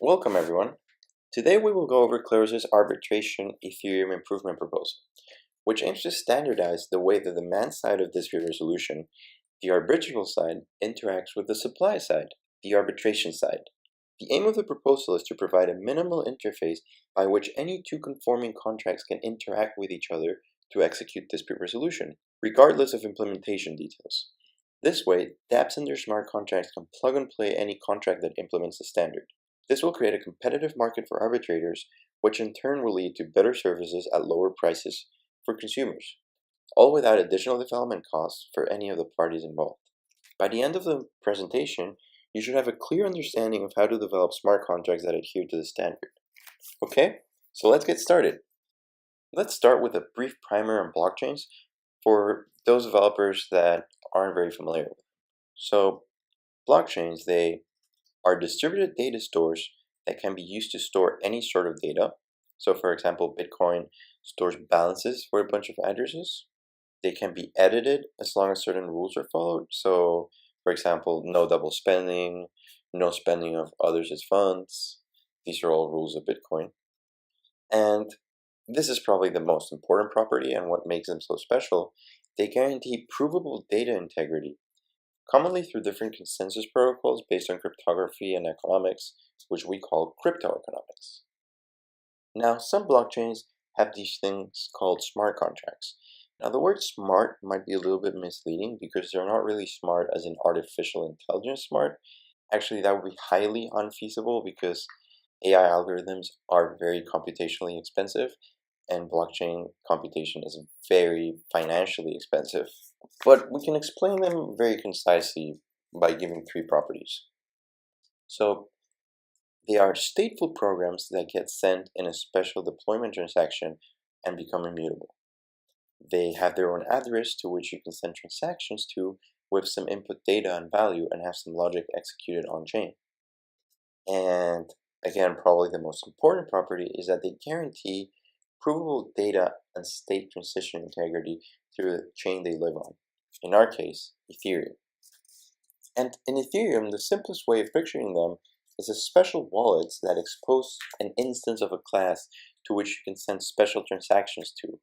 Welcome everyone. Today we will go over Kleros' Arbitration Ethereum improvement proposal, which aims to standardize the way the demand side of dispute resolution, the arbitrable side, interacts with the supply side, the arbitration side. The aim of the proposal is to provide a minimal interface by which any two conforming contracts can interact with each other to execute dispute resolution, regardless of implementation details. This way, dapps and their smart contracts can plug and play any contract that implements the standard. This will create a competitive market for arbitrators, which in turn will lead to better services at lower prices for consumers, all without additional development costs for any of the parties involved. By the end of the presentation, you should have a clear understanding of how to develop smart contracts that adhere to the standard. Okay, so let's get started. Let's start with a brief primer on blockchains for those developers that aren't very familiar with them. So, blockchains, they are distributed data stores that can be used to store any sort of data. So for example, Bitcoin stores balances for a bunch of addresses. They can be edited as long as certain rules are followed. So for example, no double spending, no spending of others' funds. These are all rules of Bitcoin. And this is probably the most important property and what makes them so special. They guarantee provable data integrity, commonly through different consensus protocols based on cryptography and economics, which we call cryptoeconomics. Now, some blockchains have these things called smart contracts. Now, the word smart might be a little bit misleading because they're not really smart as in artificial intelligence smart. Actually, that would be highly unfeasible because AI algorithms are very computationally expensive and blockchain computation is very financially expensive. But we can explain them very concisely by giving three properties. So they are stateful programs that get sent in a special deployment transaction and become immutable. They have their own address to which you can send transactions to with some input data and value and have some logic executed on chain. And again, probably the most important property is that they guarantee provable data and state transition integrity through the chain they live on. In our case, Ethereum. And in Ethereum, the simplest way of picturing them is a special wallets that expose an instance of a class to which you can send special transactions to.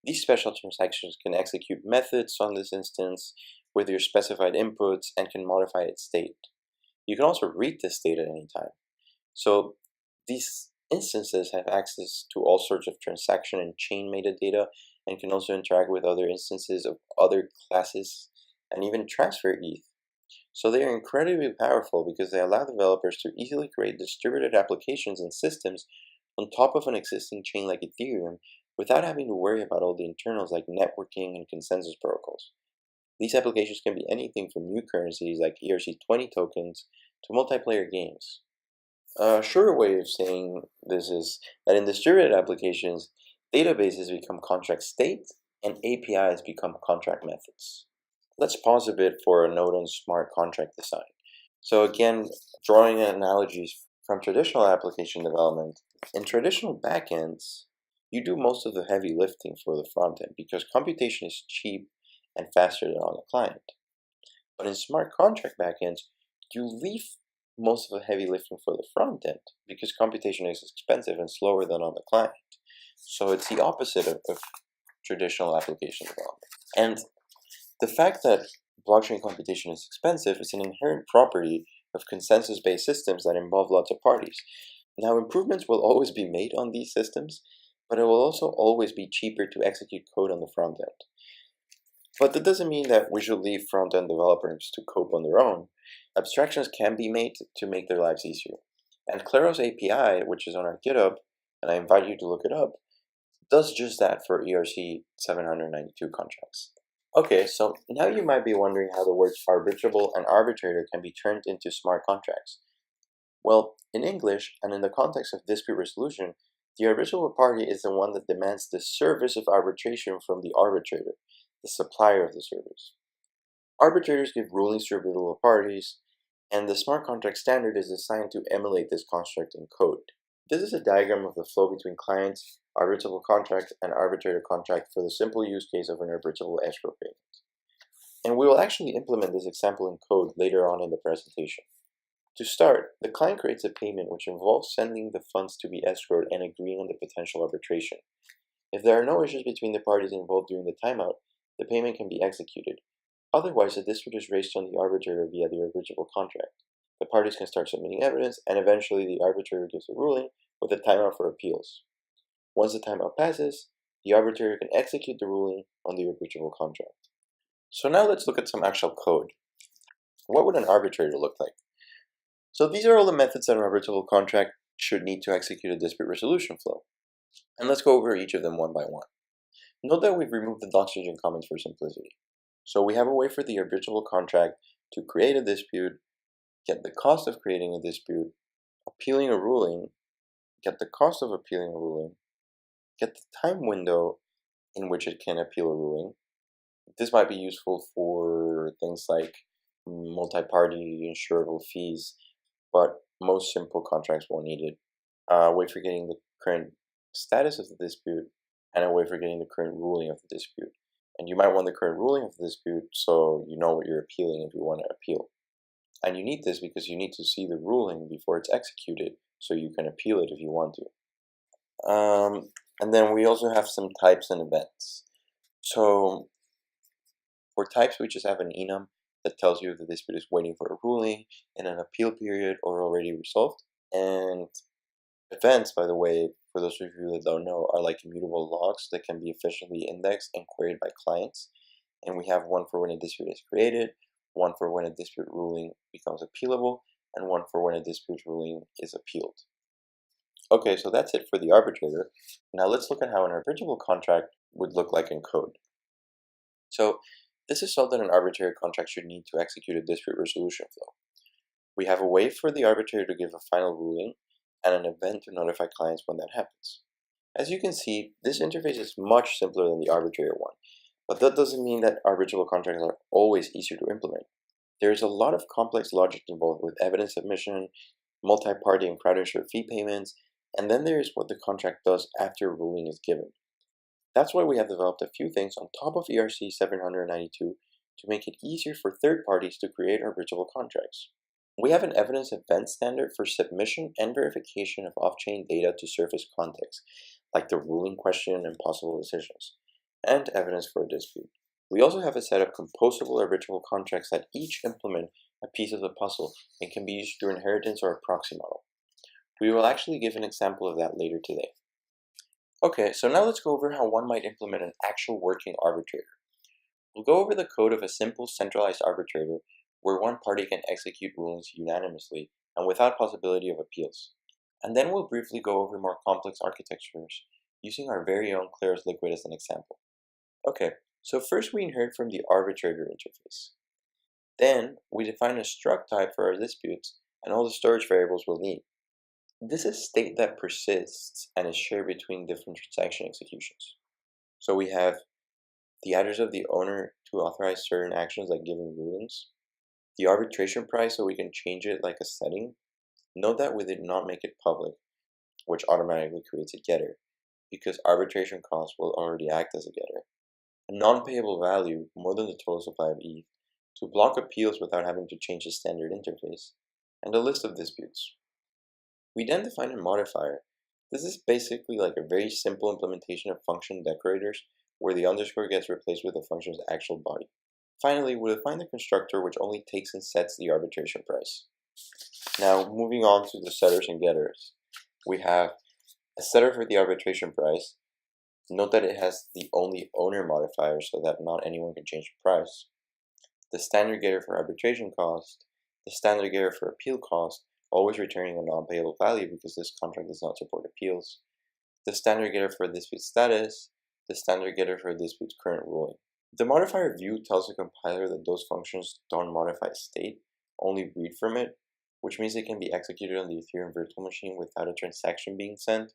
These special transactions can execute methods on this instance with your specified inputs and can modify its state. You can also read this state at any time. So these instances have access to all sorts of transaction and chain metadata and can also interact with other instances of other classes and even transfer ETH. So they are incredibly powerful because they allow developers to easily create distributed applications and systems on top of an existing chain like Ethereum without having to worry about all the internals like networking and consensus protocols. These applications can be anything from new currencies like ERC20 tokens to multiplayer games. A shorter way of saying this is that in distributed applications, databases become contract state and APIs become contract methods. Let's pause a bit for a note on smart contract design. So again, drawing analogies from traditional application development, in traditional backends, you do most of the heavy lifting for the front end because computation is cheap and faster than on the client. But in smart contract backends, you leave most of the heavy lifting for the front end because computation is expensive and slower than on the client. So it's the opposite of traditional application development. And the fact that blockchain computation is expensive is an inherent property of consensus-based systems that involve lots of parties. Now, improvements will always be made on these systems, but it will also always be cheaper to execute code on the front end. But that doesn't mean that we should leave front-end developers to cope on their own. Abstractions can be made to make their lives easier. And Kleros API, which is on our GitHub, and I invite you to look it up, does just that for ERC 792 contracts. Okay, so now you might be wondering how the words arbitrable and arbitrator can be turned into smart contracts. Well, in English, and in the context of dispute resolution, the arbitrable party is the one that demands the service of arbitration from the arbitrator, the supplier of the service. Arbitrators give rulings to arbitrable parties, and the smart contract standard is designed to emulate this construct in code. This is a diagram of the flow between clients, arbitrable contract, and arbitrator contract for the simple use case of an arbitrable escrow payment. And we will actually implement this example in code later on in the presentation. To start, the client creates a payment which involves sending the funds to be escrowed and agreeing on the potential arbitration. If there are no issues between the parties involved during the timeout, the payment can be executed. Otherwise, the dispute is raised on the arbitrator via the arbitrable contract. The parties can start submitting evidence, and eventually the arbitrator gives a ruling with a timeout for appeals. Once the timeout passes, the arbitrator can execute the ruling on the arbitrable contract. So now let's look at some actual code. What would an arbitrator look like? So these are all the methods that an arbitrable contract should need to execute a dispute resolution flow. And let's go over each of them one by one. Note that we've removed the doxygen comments for simplicity. So we have a way for the arbitrable contract to create a dispute, get the cost of creating a dispute, appealing a ruling, get the cost of appealing a ruling, get the time window in which it can appeal a ruling. This might be useful for things like multi-party insurable fees, but most simple contracts won't need it. A way for getting the current status of the dispute, and a way for getting the current ruling of the dispute. And you might want the current ruling of the dispute so you know what you're appealing if you want to appeal. And you need this because you need to see the ruling before it's executed so you can appeal it if you want to. And then we also have some types and events. So for types, we just have an enum that tells you if the dispute is waiting for a ruling, in an appeal period, or already resolved. And events, by the way, for those of you that don't know, are like immutable logs that can be efficiently indexed and queried by clients. And we have one for when a dispute is created, one for when a dispute ruling becomes appealable, and one for when a dispute ruling is appealed. Okay, so that's it for the arbitrator. Now let's look at how an arbitrable contract would look like in code. So this is all that an arbitrator contract should need to execute a dispute resolution flow. We have a way for the arbitrator to give a final ruling and an event to notify clients when that happens. As you can see, this interface is much simpler than the arbitrator one, but that doesn't mean that arbitrable contracts are always easier to implement. There is a lot of complex logic involved with evidence submission, multi-party and crowd-insured fee payments, and then there is what the contract does after a ruling is given. That's why we have developed a few things on top of ERC 792 to make it easier for third parties to create arbitrable contracts. We have an evidence event standard for submission and verification of off-chain data to surface context, like the ruling question and possible decisions, and evidence for a dispute. We also have a set of composable arbitrable contracts that each implement a piece of the puzzle and can be used through inheritance or a proxy model. We will actually give an example of that later today. Okay, so now let's go over how one might implement an actual working arbitrator. We'll go over the code of a simple centralized arbitrator where one party can execute rulings unanimously and without possibility of appeals. And then we'll briefly go over more complex architectures using our very own Kleros liquid as an example. Okay, so first we inherit from the arbitrator interface. Then we define a struct type for our disputes and all the storage variables we'll need. This is state that persists and is shared between different transaction executions. So we have the address of the owner to authorize certain actions like giving rulings, the arbitration price so we can change it like a setting. Note that we did not make it public, which automatically creates a getter, because arbitration costs will already act as a getter. A non-payable value, more than the total supply of ETH, to block appeals without having to change the standard interface, and a list of disputes. We then define a modifier. This is basically like a very simple implementation of function decorators, where the underscore gets replaced with the function's actual body. Finally, we define the constructor which only takes and sets the arbitration price. Now, moving on to the setters and getters. We have a setter for the arbitration price. Note that it has the only owner modifier so that not anyone can change the price. The standard getter for arbitration cost. The standard getter for appeal cost, always returning a non-payable value because this contract does not support appeals. The standard getter for dispute status. The standard getter for a dispute's current ruling. The modifier view tells the compiler that those functions don't modify state, only read from it, which means it can be executed on the Ethereum virtual machine without a transaction being sent,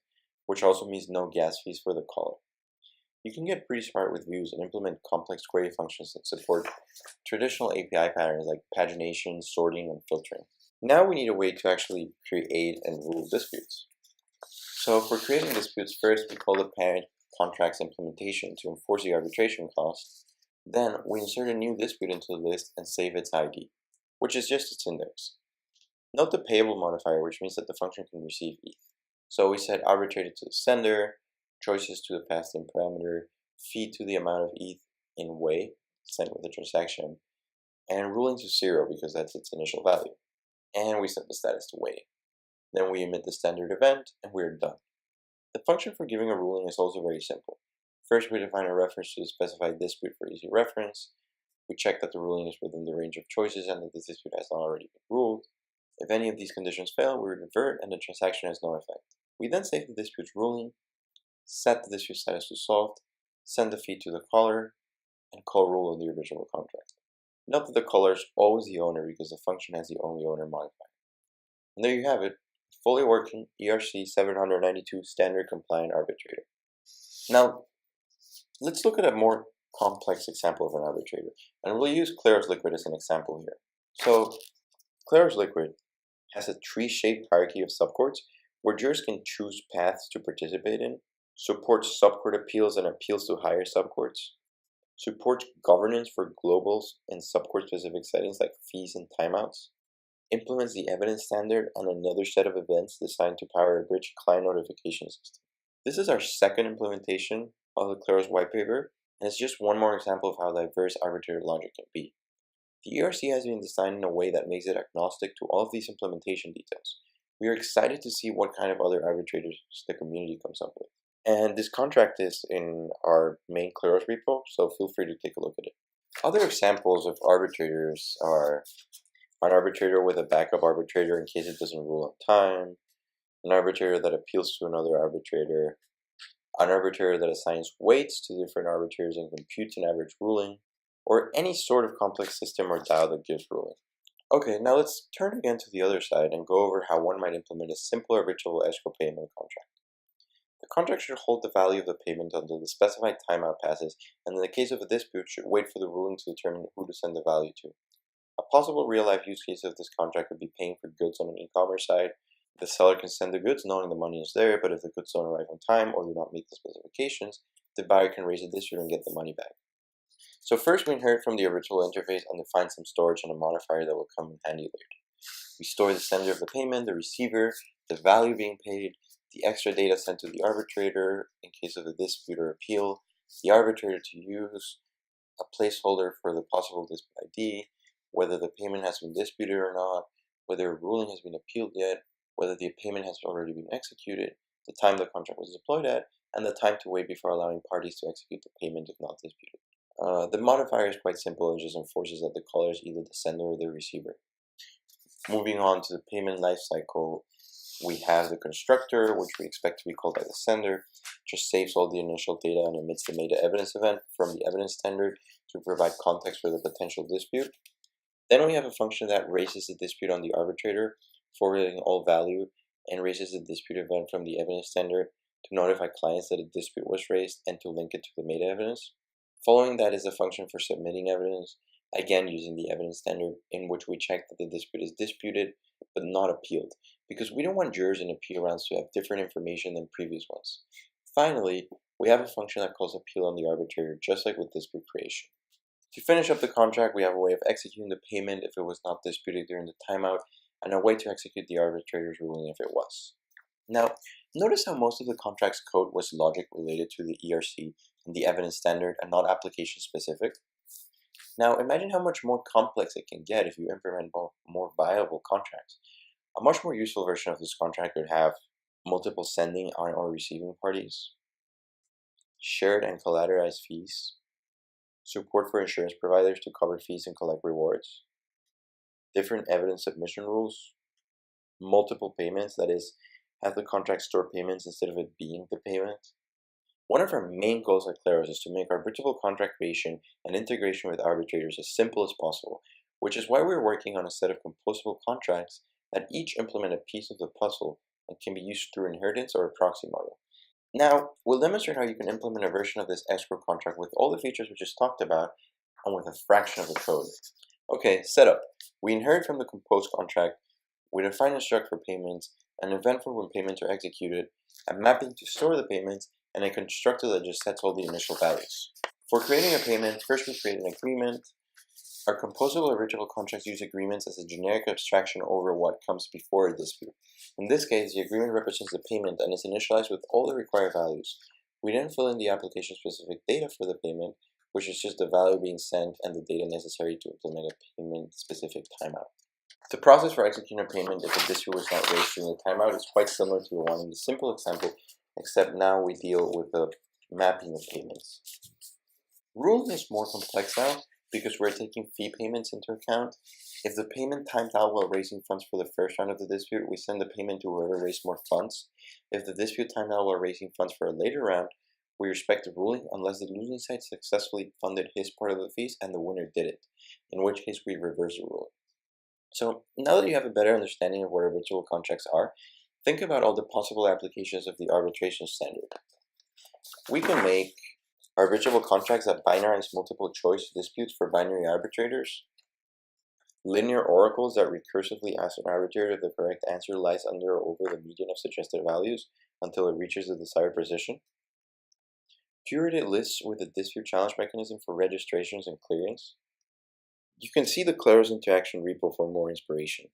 which also means no gas fees for the caller. You can get pretty smart with views and implement complex query functions that support traditional API patterns like pagination, sorting, and filtering. Now we need a way to actually create and rule disputes. So for creating disputes, first we call the parent contract's implementation to enforce the arbitration cost. Then we insert a new dispute into the list and save its ID, which is just its index. Note the payable modifier, which means that the function can receive ETH. So we set arbitrator to the sender, choices to the passed-in parameter, fee to the amount of ETH in way, sent with the transaction, and ruling to 0 because that's its initial value. And we set the status to waiting. Then we emit the standard event, and we're done. The function for giving a ruling is also very simple. First, we define a reference to the specified dispute for easy reference. We check that the ruling is within the range of choices and that the dispute has not already been ruled. If any of these conditions fail, we revert and the transaction has no effect. We then save the dispute's ruling, set the dispute status to solved, send the fee to the caller, and call rule on the original contract. Note that the caller is always the owner because the function has the only owner modifier. And there you have it, fully working ERC 792 standard compliant arbitrator. Now, let's look at a more complex example of an arbitrator, and we'll use Kleros Liquid as an example here. So, Kleros Liquid has a tree-shaped hierarchy of subcourts where jurors can choose paths to participate in, supports subcourt appeals and appeals to higher subcourts, supports governance for globals in subcourt-specific settings like fees and timeouts, implements the evidence standard and another set of events designed to power a bridge client notification system. This is our second implementation of the Kleros white paper, and it's just one more example of how diverse arbitrator logic can be. The ERC has been designed in a way that makes it agnostic to all of these implementation details. We are excited to see what kind of other arbitrators the community comes up with. And this contract is in our main Kleros repo, so feel free to take a look at it. Other examples of arbitrators are an arbitrator with a backup arbitrator in case it doesn't rule on time, an arbitrator that appeals to another arbitrator, an arbitrator that assigns weights to different arbitrators and computes an average ruling, or any sort of complex system or DAO that gives ruling. Okay, now let's turn again to the other side and go over how one might implement a simple arbitrable escrow payment contract. The contract should hold the value of the payment until the specified timeout passes, and in the case of a dispute, should wait for the ruling to determine who to send the value to. A possible real-life use case of this contract would be paying for goods on an e-commerce site. The seller can send the goods knowing the money is there, but if the goods don't arrive on time or do not meet the specifications, the buyer can raise a dispute and get the money back. So first we inherit from the arbitrable interface and define some storage and a modifier that will come in handy later. We store the sender of the payment, the receiver, the value being paid, the extra data sent to the arbitrator in case of a dispute or appeal, the arbitrator to use, a placeholder for the possible dispute ID, whether the payment has been disputed or not, whether a ruling has been appealed yet, whether the payment has already been executed, the time the contract was deployed at, and the time to wait before allowing parties to execute the payment if not disputed. The modifier is quite simple and just enforces that the caller is either the sender or the receiver. Moving on to the payment lifecycle, we have the constructor, which we expect to be called by the sender, just saves all the initial data and emits the meta evidence event from the evidence standard to provide context for the potential dispute. Then we have a function that raises the dispute on the arbitrator, forwarding all value, and raises the dispute event from the evidence standard to notify clients that a dispute was raised and to link it to the meta evidence. Following that is a function for submitting evidence, again using the evidence standard, in which we check that the dispute is disputed but not appealed, because we don't want jurors in appeal rounds to have different information than previous ones. Finally, we have a function that calls appeal on the arbitrator, just like with dispute creation. To finish up the contract, we have a way of executing the payment if it was not disputed during the timeout, and a way to execute the arbitrator's ruling if it was. Now, notice how most of the contract's code was logic related to the ERC and the evidence standard and not application specific. Now, imagine how much more complex it can get if you implement more viable contracts. A much more useful version of this contract would have multiple sending or receiving parties, shared and collateralized fees, support for insurance providers to cover fees and collect rewards, different evidence submission rules, multiple payments, that is, have the contract store payments instead of it being the payment. One of our main goals at Kleros is to make arbitral contract creation and integration with arbitrators as simple as possible, which is why we're working on a set of composable contracts that each implement a piece of the puzzle and can be used through inheritance or a proxy model. Now, we'll demonstrate how you can implement a version of this escrow contract with all the features we just talked about and with a fraction of the code. Okay, setup. We inherit from the composed contract, we define a struct for payments, an event for when payments are executed, a mapping to store the payments, and a constructor that just sets all the initial values. For creating a payment, first we create an agreement, Our composable arbitral contracts use agreements as a generic abstraction over what comes before a dispute. In this case, the agreement represents the payment and is initialized with all the required values. We then fill in the application-specific data for the payment, which is just the value being sent and the data necessary to implement a payment-specific timeout. The process for executing a payment if a dispute was not raised during the timeout is quite similar to the one in the simple example, except now we deal with the mapping of payments. Ruling is more complex now because we're taking fee payments into account. If the payment timed out while raising funds for the first round of the dispute, we send the payment to whoever raised more funds. If the dispute timed out while raising funds for a later round, we respect the ruling unless the losing side successfully funded his part of the fees and the winner didn't, in which case we reverse the ruling. So now that you have a better understanding of what arbitral contracts are, think about all the possible applications of the arbitration standard. We can make arbitrable contracts that binarize multiple choice disputes for binary arbitrators, linear oracles that recursively ask an arbitrator if the correct answer lies under or over the median of suggested values until it reaches the desired position, curated lists with a dispute challenge mechanism for registrations and clearings. You can see the Kleros interaction repo for more inspiration.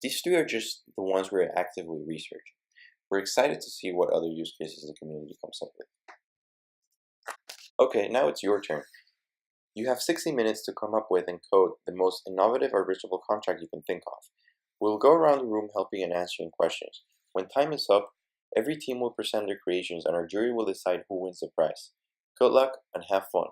These three are just the ones we're actively researching. We're excited to see what other use cases the community comes up with. Okay, now it's your turn. You have 60 minutes to come up with and code the most innovative arbitrable contract you can think of. We'll go around the room helping and answering questions. When time is up, every team will present their creations and our jury will decide who wins the prize. Good luck and have fun.